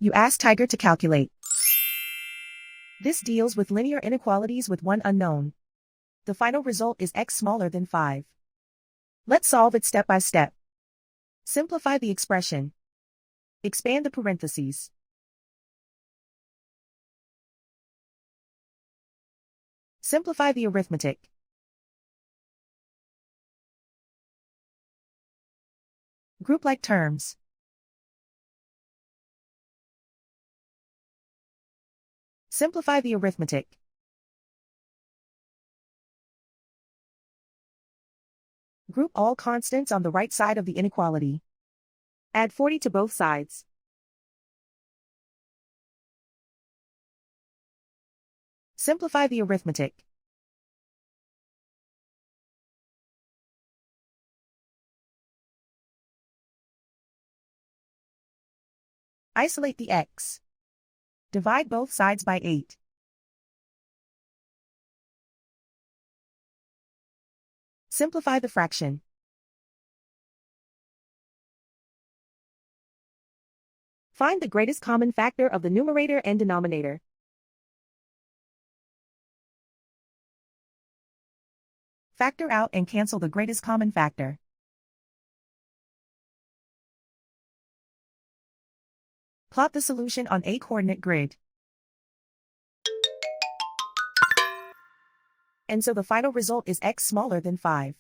You ask Tiger to calculate. This deals with linear inequalities with one unknown. The final result is x smaller than 5. Let's solve it step by step. Simplify the expression. Expand the parentheses. Simplify the arithmetic. Group like terms. Simplify the arithmetic. Group all constants on the right side of the inequality. Add 40 to both sides. Simplify the arithmetic. Isolate the x. Divide both sides by 8. Simplify the fraction. Find the greatest common factor of the numerator and denominator. Factor out and cancel the greatest common factor. Plot the solution on a coordinate grid. And so the final result is x smaller than 5.